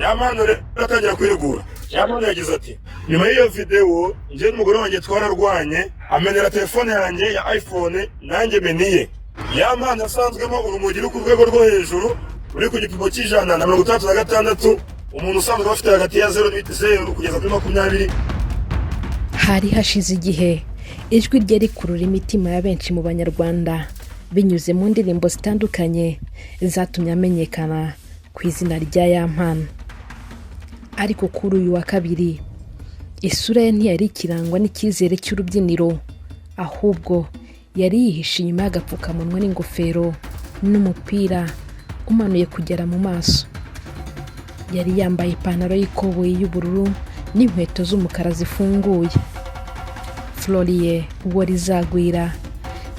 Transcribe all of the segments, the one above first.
Yamano rero atangira kwirigura. Yamano yagize ati nyuma y'iyo video nje n'umugore wanjye twararwanye amenera telefone yanjye ya iPhone nanjye meniye. Yamano asanzwemo urumogi ku rwego rwo hejuru uri ku gipimo cy'ijana na 36 umuntu usanzwe bafite hagati ya 0 kugeza kuri 20. Hari hashize igihe ijwi rye rikurura imitima ya benshi mu banyarwanda binyuze mu ndirimbo zitandukanye zatumye amenyekana ku izina rya Yampano. Ariko kuri uyu wa kabiri isura ye ntiyari ikirangwa n'icyizere cy'urubyiniro, ahubwo yari yihishe inyuma y'agapfukamunwa n'ingofero n'umupira umanuye kugera mu maso. Yari yambaye ipantaro y'ikoboyi y'ubururu n'inkweto z'umukara zifunguye. Florie Uworizagwira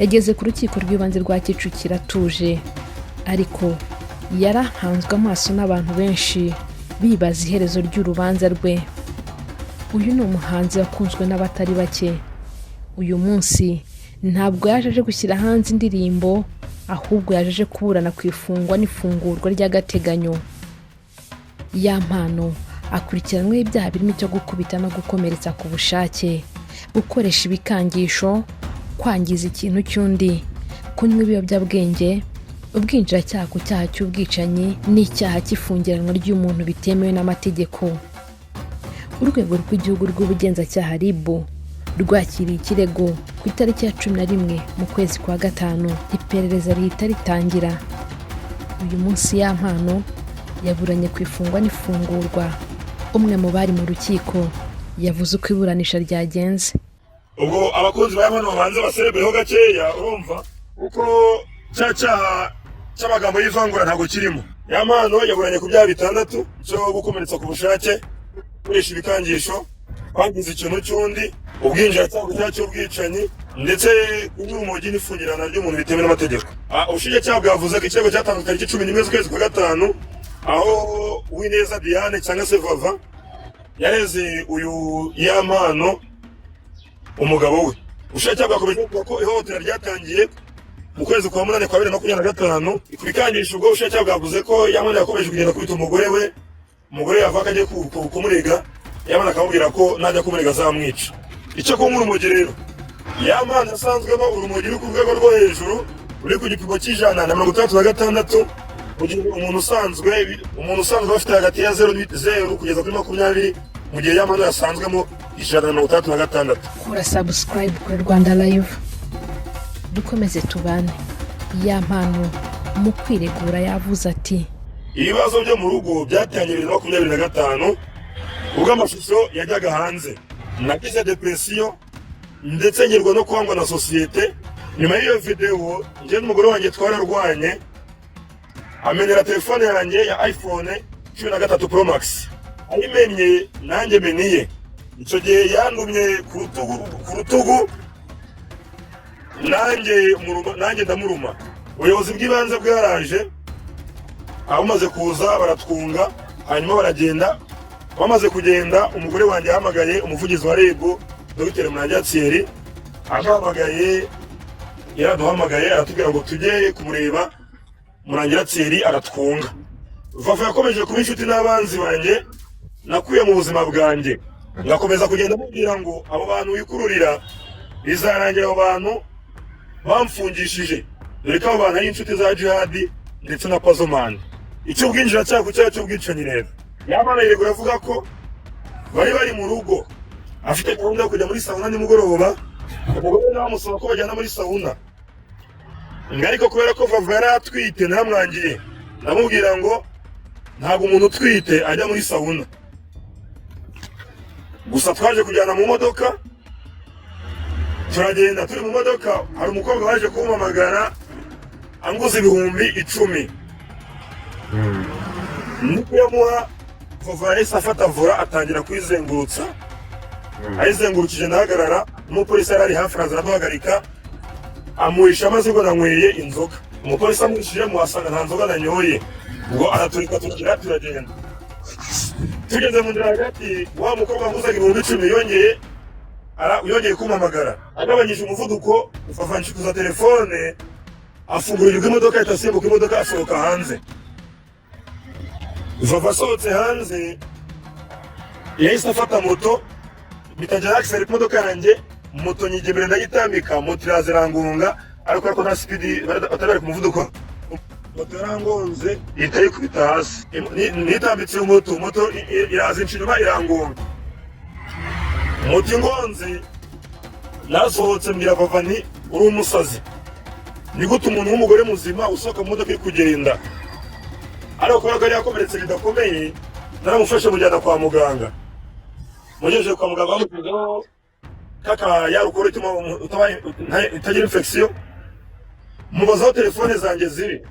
yageze ku rukiko rw'ibanze rwa Kicukiro atuje, ariko yarahanzwe amaso n'abantu benshi bibaza iherezo ry'urubanza rwe. Uyu ni umuhanzi wakunzwe n'abatari bake. Uyu munsi ntabwo yaje gushyira hanze indirimbo, ahubwo yaje kuburana ku ifungwa n'ifungurwa ry'agateganyo. Yampano akurikiranweho ibyaha birimo icyo gukubita no gukomeretsa ku bushake, gukoresha ibikangisho, kwangiza ikintu cy'undi, kunywa ibiyobyabwenge, ubwinjiracyaha ku cyaha cy'ubwicanyi n'icyaha cy'ifungiranwa ry'umuntu bitemewe n'amategeko. Urwego rw'igihugu rw'ubugenzacyaha RIB rwakiriye ikirego ku itariki ya 11 mu kwezi kwa gatanu. Iperereza rihita ritangira. Uyu munsi Yampano yaburanye ku ifungwa n'ifungurwa. Umwe mu bari mu rukiko yavuze uko iburanisha ryagenze. Ubwo abakunzi ba Yampano banze baserebeho gakeya, urumva uko cyaha cy'amagambo y'ivangura ntabwo kirimo. Yampano yaburanye ku byaha 6 cyo gukomeretsa ku bushake, kuresha ibikangisho, kwangiza ikintu cy'undi, ubwinjiracyaha cy'ubwicanyi ndetse n'urumogi n'ifungirana ry'umuntu bitemewe n'amategeko. Ubushinjacyaha bwavuze ko ikirego cyatanzwe tariki 11 z'ukwezi kwa gatanu, aho Uwineza Diane cyangwa se Vava yareze uyu Yampano umugabo we. Ubushinjacyaha bwakomeje kuvuga ko ihohotera ryatangiye mu kwezi kwa 8 kwa 2025. Ibikangisho ubwo ubushinjacyaha bwavuze ko Yampano yakomeje kugenda kubita umugore we. Umugore yavaga agiye kumurega, Yampano akamubwira ko najya kumurega azamwica. Icyo kunywa urumogi rero, Yampano asanzwemo urumogi ku rwego rwo hejuru uri ku gipimo cy'ijana na 36 umuntu usanzwe bafite hagati ya 0 kugeza kuri 20, mu gihe Yampano yasanzwemo 136. Kora subscribe kuri Rwanda Live, dukomeze tubane. Yampano mu kwiregura yavuze ati ibibazo byo mu rugo byatangiye 2025 ubwo amashusho yajyaga hanze. Nagize depression ndetse ngirwa no kwangwa na societe. Nyuma y'iyo video nje n'umugore wanjye twararwanye amenera telefone yanjye ya iPhone 13 Pro Max. Ayimenye nanjye meniye. Icyo gihe yandumye ku rutugu nanjye ndamuruma. Ubuyobozi bw'ibanze bwaraje, abamaze kuza baratwunga, hanyuma baragenda. Bamaze kugenda umugore wanjye yahamagaye umuvugizi wa RIB Dr. Murangira Thierry, ahamagaye yaraduhamagaye aratubwira ngo tujye kumureba. Murangira Thierry aratwunga. Vava yakomeje kuba inshuti n'abanzi banjye nakuye mu buzima bwanjye. Ngakomeza kugenda mubwira ngo abo bantu wikururira bizarangira, abo bantu bamfungishije, dore ko abo bantu ari inshuti za Jihad ndetse na Pazomani. Icyo ubwinjiracyaha ku cyaha cy'ubwicanyi rero, Yampano yiregura avuga ko bari mu rugo afite gahunda yo kujya muri sauna nimugoroba. Umugore nawe amusaba ko bajyana muri sauna, ariko kubera ko Vava yari atwite naramwangiye, namubwira ngo ntabwo umuntu utwite ajya muri sauna. Gusa twaje kujyana mu modoka, turagenda. Turi mu modoka hari umukobwa waje kumpamagara anguza 10,000. Nikuyamuha Vava yahise afata vora atangira kwizengurutsa. Ayizengurukije ndahagarara, umupolisi yari hafi araduhagarika, amuhisha amaze ngo nanyweye inzoga. Umupolisi amwishije muhasanga nta nzoga nanyoye, ngo araturika turagenda. Tugeze mu nzira hagati, wa mukobwa wanguzaga 10,000 yongeye kumpamagara. Agabanyije umuvuduko, Vava nshikuza telefone, afungurirwa imodoka, ahita asimbuka imodoka asohoka hanze. Vava asohotse hanze yahise afata moto bitajya akiseri ku modoka yanjye, moto nyigemera ndayitambika, moto iraza irangunga ariko ariko nta speed batari ku muvuduko, moto yarangonze ihita yikubita hasi, nitambitse moto iraza inyuma irangunga, moto ingonze nasohotse mbwira Vava nti uri umusazi, ni gute umuntu w'umugore muzima usohoka mu modoka iri kugenda, ariko kubera ko yari yakomeretse bidakomeye naramufashe mujyana kwa muganga, mugejeje kwa muganga bamupigaho kaka yarukora ituma itagira infection, mubazaho telefone zanjye ziri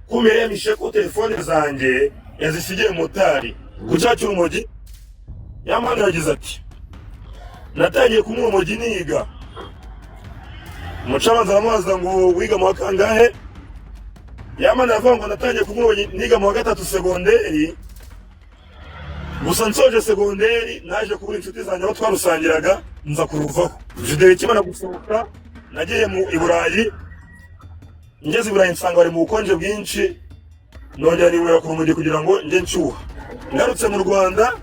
kumere yamishe ko telefone zanjye yazisigiye motari gucacura urumogi. Yamana yagize ati natangiye kunywa urumogi niga, umucamanza aramubaza ngo wiga mu wa kangahe, Yamana avuga ngo natangiye kunywa urumogi niga mu wa 3 segonderi, gusa nsoje segonderi naje kubura inshuti zanjye aho twarusangiraga nza kuruvaho. Video ikimana gusohoka nagiye mu Iburayi, ngeze Iburayi nsanga bari mu bukonje bwinshi, nongera niwera ku rumogi kugira ngo nge nshyuha. Ngarutse mu Rwanda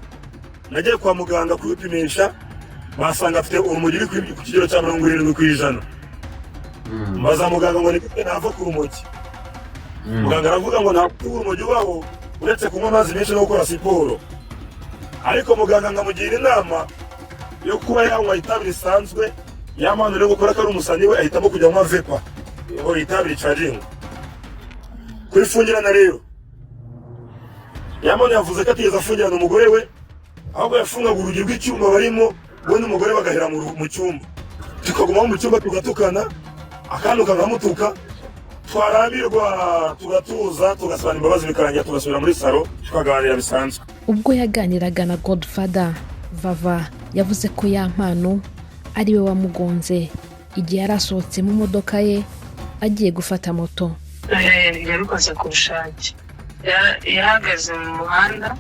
nagiye kwa muganga kwipimisha, basanga afite urumogi ku kigero cya 70%. Mbaza muganga ngo nigute nava ku rumogi, muganga aravuga ngo ntabwo urumogi waho uretse kunywa amazi menshi no gukora siporo, ariko muganga ngamugira inama yo kuba yanywa itabi risanzwe, Yamana rero gukora ko ari umusani we ahitamo kujya nywa vepa ngo itabi charging. Kurifungirana rero Yamana yavuze ko atigeze afungirana umugore we, ahubwo yafungaga urugi rw'icyumba barimo, we n'umugore bagahera mu cyumba, tukaguma mu cyumba tugatukana, akantu kagamutuka, twarambirwa tugatuza tugasaba imbabazi bikarangira tugasubira muri salo tukaganira bisanzwe. Ubwo yaganiraga na Godfather, Vava yavuze ko Yampano ari we wamugonze igihe yarasohotse mu modoka ye agiye gufata moto. Yabikoze ku bushake, yahagaze mu muhanda,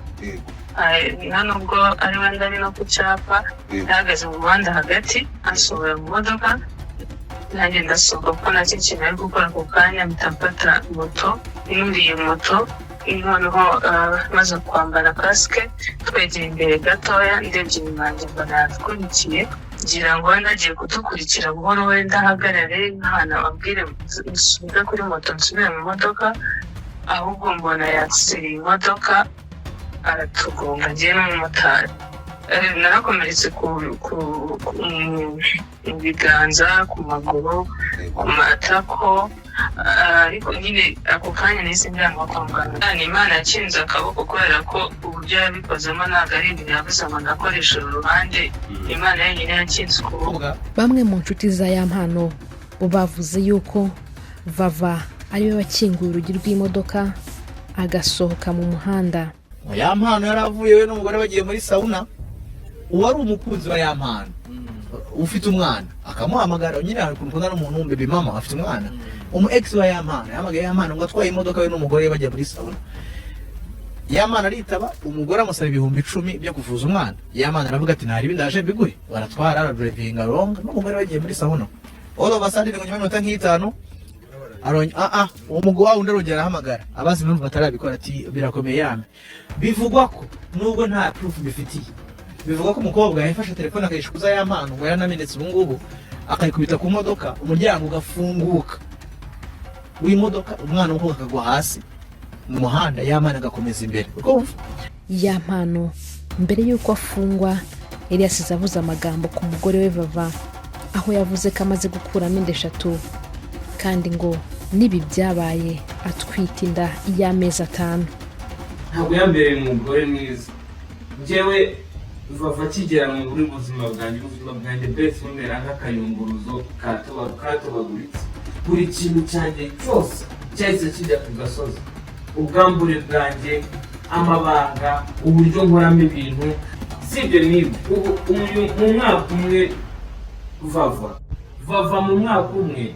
nta nubwo ari we ndari no ku cyapa, yahagaze mu muhanda hagati asohoye mu modoka, nanjye ndasohoka kuko nacyo kintu ari gukora ako kanya, mpita moto, nuriye moto, noneho maze kwambara kasike twegera imbere gatoya, ndebye inyuma yanjye mbona yatwurikiye, ngira ngo wenda agiye kudukurikira buhoro, wenda ahagarare nk'ahantu ababwire nsubire kuri moto nsubire mu modoka, ahubwo mbona yatsiriye imodoka aratugonga njye n'umumotari. Narakomeretse mu biganza, ku maguru, ku matako, ariko nyine ako kanya nahise njyanwa kwa muganga. Imana yakinze akaboko kubera ko uburyo yabikozemo ntabwo ari ibintu yavuze ngo ndakoresha uru ruhande, Imana yonyine yakinze ukuboko. Bamwe mu nshuti za Yampano bavuze yuko Vava ari we wakinguye urugi rw'imodoka agasohoka mu muhanda. Yampano yaravuye we n'umugore bagiye muri sauna, uwari umukunzi wa Yampano ufite umwana akamuhamagara, nyine ari kumukunda n'umuntu w'umbe mama afite umwana, ex wa Yampano yamagaye Yampano ngo atwaye imodoka we n'umugore bajya muri sauna. Yampano aritaba, umugore amusaba 10,000 byo kuvuza umwana. Yampano aravuga ati ntari bindaje mbiguhe, baratwara aradravinga ronga n'umugore bagiye muri sauna. All of a sudden ngo nyuma y'minota nk'itanu aronya uwo mugabo wawe ndarongera ahamagara abazi impamvu batarabikora, ati birakomeye yame. Bivugwa ko nubwo nta proof bifitiye, bivugwa ko umukobwa yafashe telefone akayishukuza Yampano ngo yaranamenetse ubu ngubu, akayikubita ku modoka, umuryango ugafunguka w'imodoka, umwana w'umukobwa akagwa hasi mu muhanda, Yampano agakomeza imbere. Yampano mbere y'uko afungwa yari yasize avuze amagambo ku mugore we Vava, aho yavuze ko amaze gukuramo inda 3 kandi ngo nibi byabaye atwite inda y'amezi 5. Ntabwo yambereye umugore mwiza, njyewe Vava kigera mu buzima bwanjye bese umera nk'akayunguruzo katobaguritse. Buri kintu cyanjye cyose cyahise kijya ku gasozi, ubwambure bwanjye, amabanga, uburyo nkoramo ibintu, sibyo niba mu mwaka umwe Vava mu mwaka umwe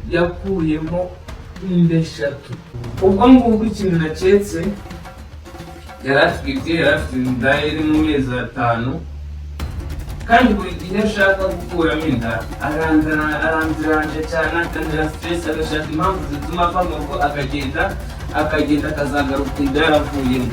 yakuyemo inda 3. Ubwo ngubwo ikintu naketse yarafite inda iri mu mezi 5, kandi buri gihe ashaka gukuramo inda arandiranje cyane, akanira stress, agashaka impamvu zituma ava mu rugo akagenda akazagaruka inda yaravuyemo.